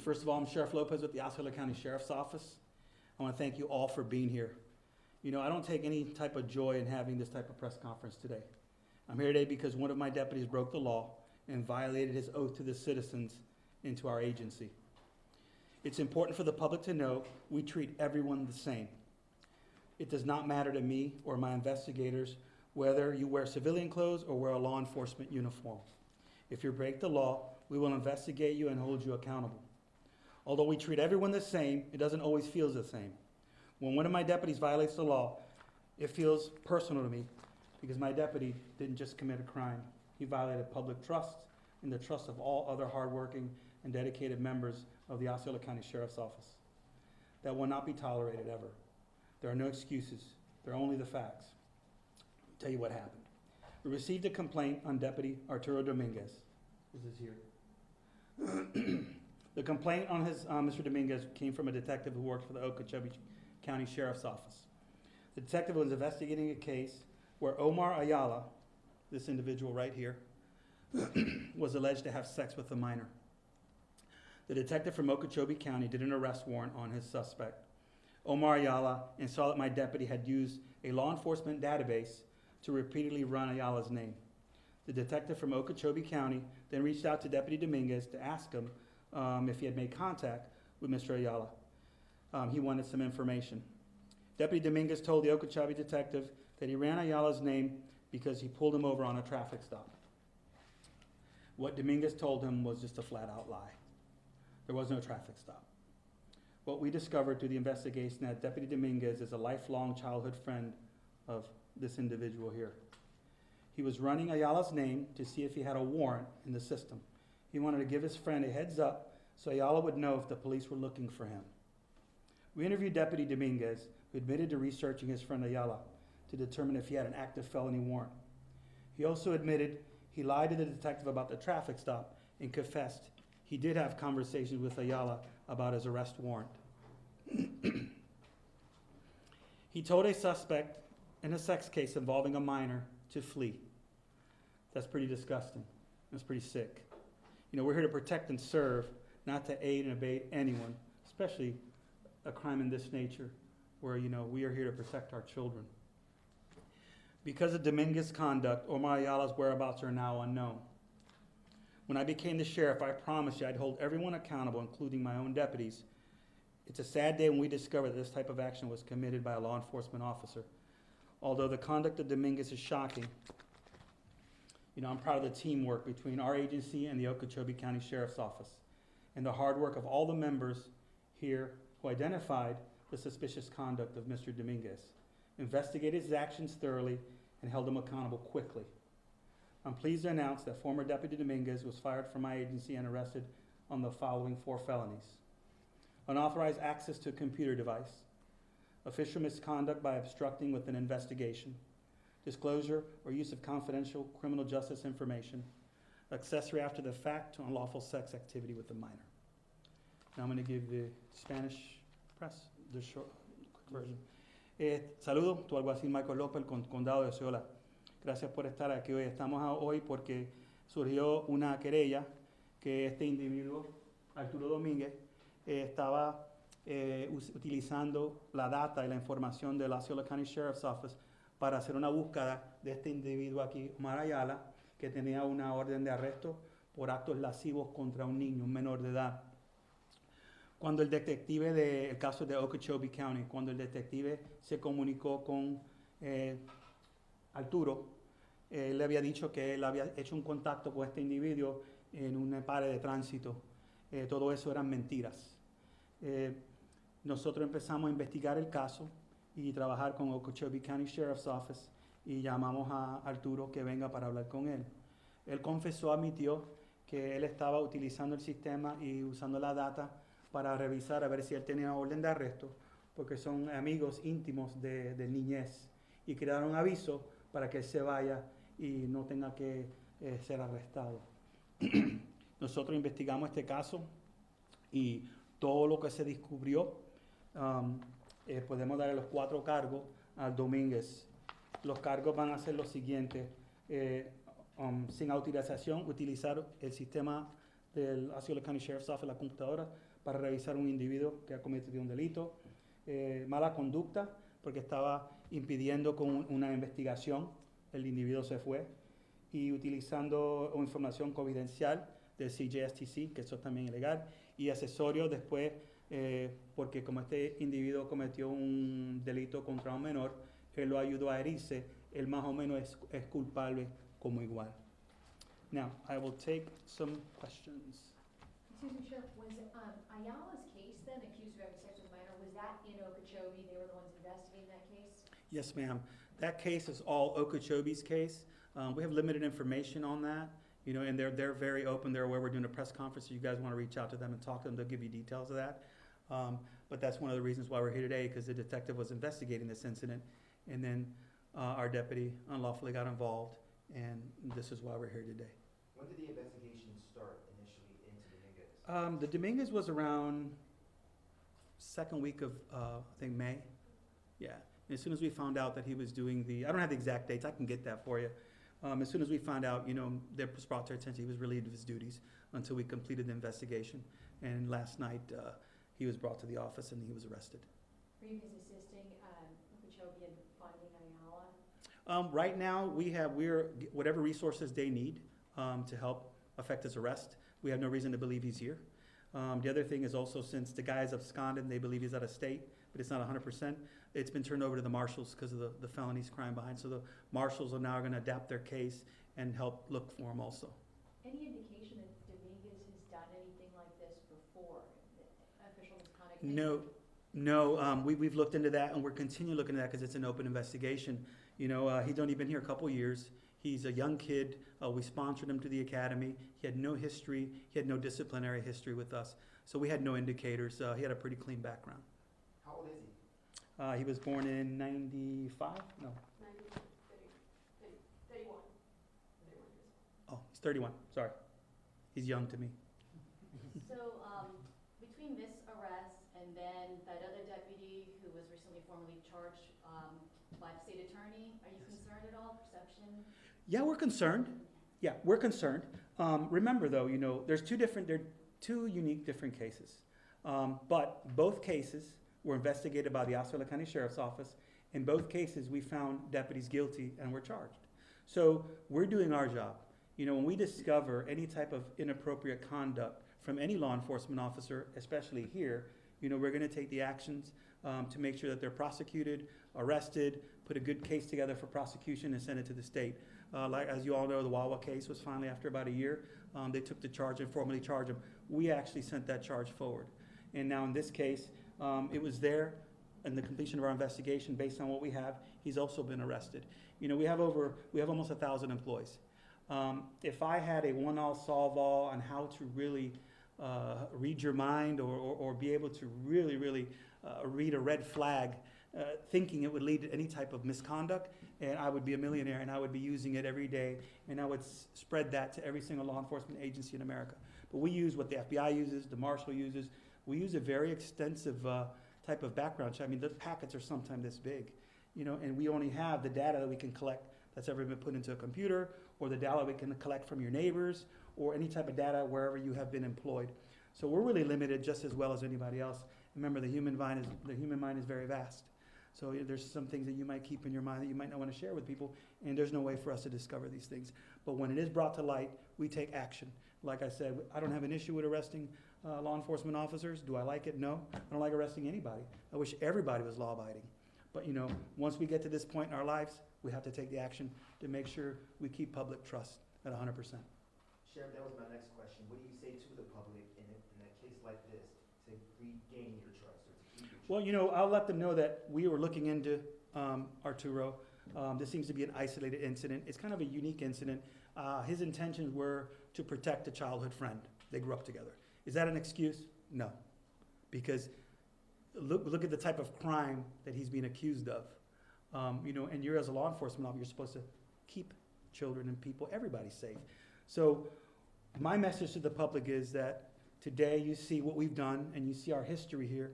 First of all, I'm Sheriff Lopez with the Osceola County Sheriff's Office. I want to thank you all for being here. You know, I don't take any type of joy in having this type of press conference today. I'm here today because one of my deputies broke the law and violated his oath to the citizens and to our agency. It's important for the public to know we treat everyone the same. It does not matter to me or my investigators whether you wear civilian clothes or wear a law enforcement uniform. If you break the law, we will investigate you and hold you accountable. Although we treat everyone the same, it doesn't always feel the same. When one of my deputies violates the law, it feels personal to me because my deputy didn't just commit a crime. He violated public trust and the trust of all other hardworking and dedicated members of the Osceola County Sheriff's Office. That will not be tolerated ever. There are no excuses. There are only the facts. I'll tell you what happened. We received a complaint on Deputy Arturo Dominguez. This is here. The complaint on Mr. Dominguez came from a detective who worked for the Okeechobee County Sheriff's Office. The detective was investigating a case where Omar Ayala, this individual right here, was alleged to have sex with a minor. The detective from Okeechobee County did an arrest warrant on his suspect, Omar Ayala, and saw that my deputy had used a law enforcement database to repeatedly run Ayala's name. The detective from Okeechobee County then reached out to Deputy Dominguez to ask him if he had made contact with Mr. Ayala. He wanted some information. Deputy Dominguez told the Okeechobee detective that he ran Ayala's name because he pulled him over on a traffic stop. What Dominguez told him was just a flat-out lie. There was no traffic stop. What we discovered through the investigation that Deputy Dominguez is a lifelong childhood friend of this individual here. He was running Ayala's name to see if he had a warrant in the system. He wanted to give his friend a heads up so Ayala would know if the police were looking for him. We interviewed Deputy Dominguez, who admitted to researching his friend Ayala to determine if he had an active felony warrant. He also admitted he lied to the detective about the traffic stop and confessed he did have conversations with Ayala about his arrest warrant. He told a suspect in a sex case involving a minor to flee. That's pretty disgusting. That's pretty sick. You know, we're here to protect and serve, not to aid and abet anyone, especially a crime in this nature where, you know, we are here to protect our children. Because of Dominguez's conduct, Omar Ayala's whereabouts are now unknown. When I became the sheriff, I promised you I'd hold everyone accountable, including my own deputies. It's a sad day when we discover that this type of action was committed by a law enforcement officer. Although the conduct of Dominguez is shocking, you know, I'm proud of the teamwork between our agency and the Okeechobee County Sheriff's Office and the hard work of all the members here who identified the suspicious conduct of Mr. Dominguez, investigated his actions thoroughly, and held him accountable quickly. I'm pleased to announce that former Deputy Dominguez was fired from my agency and arrested on the following 4 felonies: unauthorized access to a computer device, official misconduct by obstructing with an investigation, disclosure or use of confidential criminal justice information, accessory after the fact to unlawful sex activity with a minor. Now I'm going to give the Spanish press the short, quick version. Saludo, tu alguacil Michael López, condado de Osceola. Gracias por estar aquí hoy. Estamos hoy porque surgió una querella que este individuo, Arturo Dominguez, estaba utilizando la data y la información de la Osceola County Sheriff's Office para hacer una búsqueda de este individuo aquí, Omar Ayala, que tenía una orden de arresto por actos lascivos contra un niño, un menor de edad. Cuando el detective del caso de Okeechobee County, cuando el detective se comunicó con Arturo, él le había dicho que él había hecho un contacto con este individuo en un pare de tránsito. Todo eso eran mentiras. Nosotros empezamos a investigar el caso y trabajar con Okeechobee County Sheriff's Office y llamamos a Arturo que venga para hablar con él. Él confesó, admitió que él estaba utilizando el sistema y usando la data para revisar a ver si él tenía orden de arresto, porque son amigos íntimos de niñez, y crearon un aviso para que él se vaya y no tenga que ser arrestado. Nosotros investigamos este caso y todo lo que se descubrió, podemos darle los 4 cargos al Domínguez. Los cargos van a ser los siguientes: sin autorización, utilizar el sistema del Osceola County Sheriff's Office la computadora para revisar un individuo que ha cometido un delito, mala conducta porque estaba impidiendo con una investigación, el individuo se fue, y utilizando información confidencial del CJSTC, que eso también es ilegal, y accesorio después porque como este individuo cometió un delito contra un menor, él lo ayudó a herirse, él más o menos es culpable como igual. Now, I will take some questions. Excuse me, Sheriff, was Ayala's case then, accused of having sex with a minor, was that in Okeechobee? They were the ones investigating that case? Yes, ma'am. That case is all Okeechobee's case. We have limited information on that, you know, and they're very open. They're aware we're doing a press conference, so you guys want to reach out to them and talk to them. They'll give you details of that. But that's one of the reasons why we're here today, because the detective was investigating this incident, and then our deputy unlawfully got involved, and this is why we're here today. When did the investigation start initially into Dominguez? The Dominguez was around second week of, I think, May. Yeah. And as soon as we found out that he was doing I don't have the exact dates, I can get that for you. As soon as we found out, you know, that was brought to our attention, he was relieved of his duties until we completed the investigation. And last night, he was brought to the office and he was arrested. Were you guys assisting Okeechobee in finding Ayala? Right now, we're whatever resources they need to help effect his arrest. We have no reason to believe he's here. The other thing is also, since the guy is absconded and they believe he's out of state, but it's not 100%, it's been turned over to the marshals because of the felonies crime behind. So the marshals are now going to adapt their case and help look for him also. Any indication that Dominguez has done anything like this before? Official misconduct? No. We've looked into that, and we're continuing looking at that because it's an open investigation. You know, he's only been here a couple years. He's a young kid. We sponsored him to the academy. He had no history. He had no disciplinary history with us. So we had no indicators. He had a pretty clean background. How old is he? He was born in 95? No. 31. Oh, he's 31. Sorry. He's young to me. So, between this arrest and then that other deputy who was recently formally charged by the state attorney, are you concerned at all? Perception? Yeah, we're concerned. Remember, though, you know, they're two unique different cases. But both cases were investigated by the Osceola County Sheriff's Office. In both cases, we found deputies guilty and were charged. So we're doing our job. You know, when we discover any type of inappropriate conduct from any law enforcement officer, especially here, you know, we're going to take the actions to make sure that they're prosecuted, arrested, put a good case together for prosecution, and send it to the state. Like, as you all know, the Wawa case was finally, after about a year, they took the charge and formally charged him. We actually sent that charge forward. And now in this case, it was there in the completion of our investigation. Based on what we have, he's also been arrested. You know, we have almost 1,000 employees. If I had a one-all solve-all on how to really read your mind or be able to really read a red flag, thinking it would lead to any type of misconduct, and I would be a millionaire, and I would be using it every day, and I would spread that to every single law enforcement agency in America. But we use what the FBI uses, the Marshal uses. We use a very extensive type of background check. I mean, the packets are sometimes this big, you know, and we only have the data that we can collect that's ever been put into a computer, or the data we can collect from your neighbors, or any type of data wherever you have been employed. So we're really limited just as well as anybody else. Remember, the human mind is very vast. So there's some things that you might keep in your mind that you might not want to share with people, and there's no way for us to discover these things. But when it is brought to light, we take action. Like I said, I don't have an issue with arresting law enforcement officers. Do I like it? No. I don't like arresting anybody. I wish everybody was law-abiding. But, you know, once we get to this point in our lives, we have to take the action to make sure we keep public trust at 100%. Sheriff, that was my next question. What do you say to the public in a case like this to regain your trust or to keep your trust? Well, you know, I'll let them know that we were looking into Arturo. This seems to be an isolated incident. It's kind of a unique incident. His intentions were to protect a childhood friend. They grew up together. Is that an excuse? No. Because look at the type of crime that he's being accused of. You know, and you're, as a law enforcement officer, you're supposed to keep children and people, everybody safe. So my message to the public is that today you see what we've done and you see our history here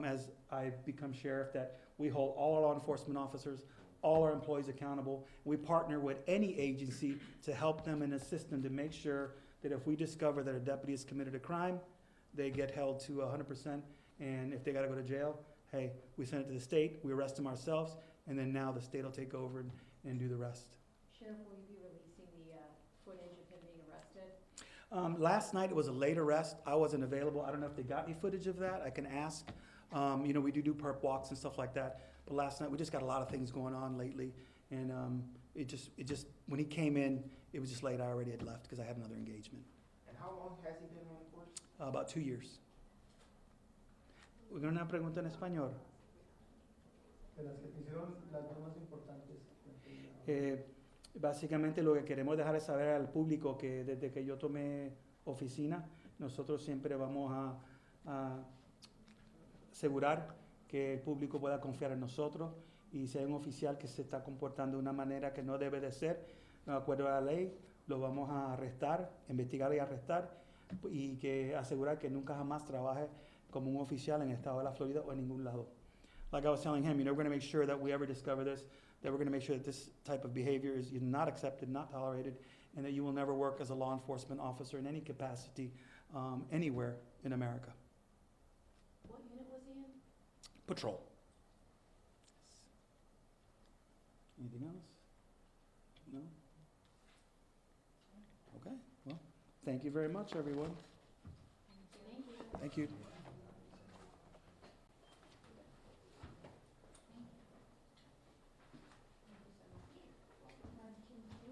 as I've become sheriff, that we hold all our law enforcement officers, all our employees accountable. We partner with any agency to help them and assist them to make sure that if we discover that a deputy has committed a crime, they get held to 100%, and if they gotta go to jail, hey, we send it to the state, we arrest them ourselves, and then now the state will take over and do the rest. Sheriff, will you be releasing the footage of him being arrested? Last night, it was a late arrest. I wasn't available. I don't know if they got any footage of that. I can ask. You know, we do perp walks and stuff like that. But last night, we just got a lot of things going on lately. And it just, when he came in, it was just late. I already had left because I had another engagement. And how long has he been on force? About 2 years. Una pregunta en español. De las que te hicieron las más importantes. Básicamente lo que queremos dejar es saber al público que desde que yo tomé oficina, nosotros siempre vamos a asegurar que el público pueda confiar en nosotros, y si hay un oficial que se está comportando de una manera que no debe de ser, de acuerdo a la ley, lo vamos a arrestar, investigar y arrestar, y que asegurar que nunca jamás trabaje como un oficial en el estado de la Florida o en ningún lado. Like I was telling him, you know, we're going to make sure that we ever discover this, that we're going to make sure that this type of behavior is not accepted, not tolerated, and that you will never work as a law enforcement officer in any capacity anywhere in America. What unit was he in? Patrol. Anything else? No? Okay, well, thank you very much, everyone. Thank you. Thank you.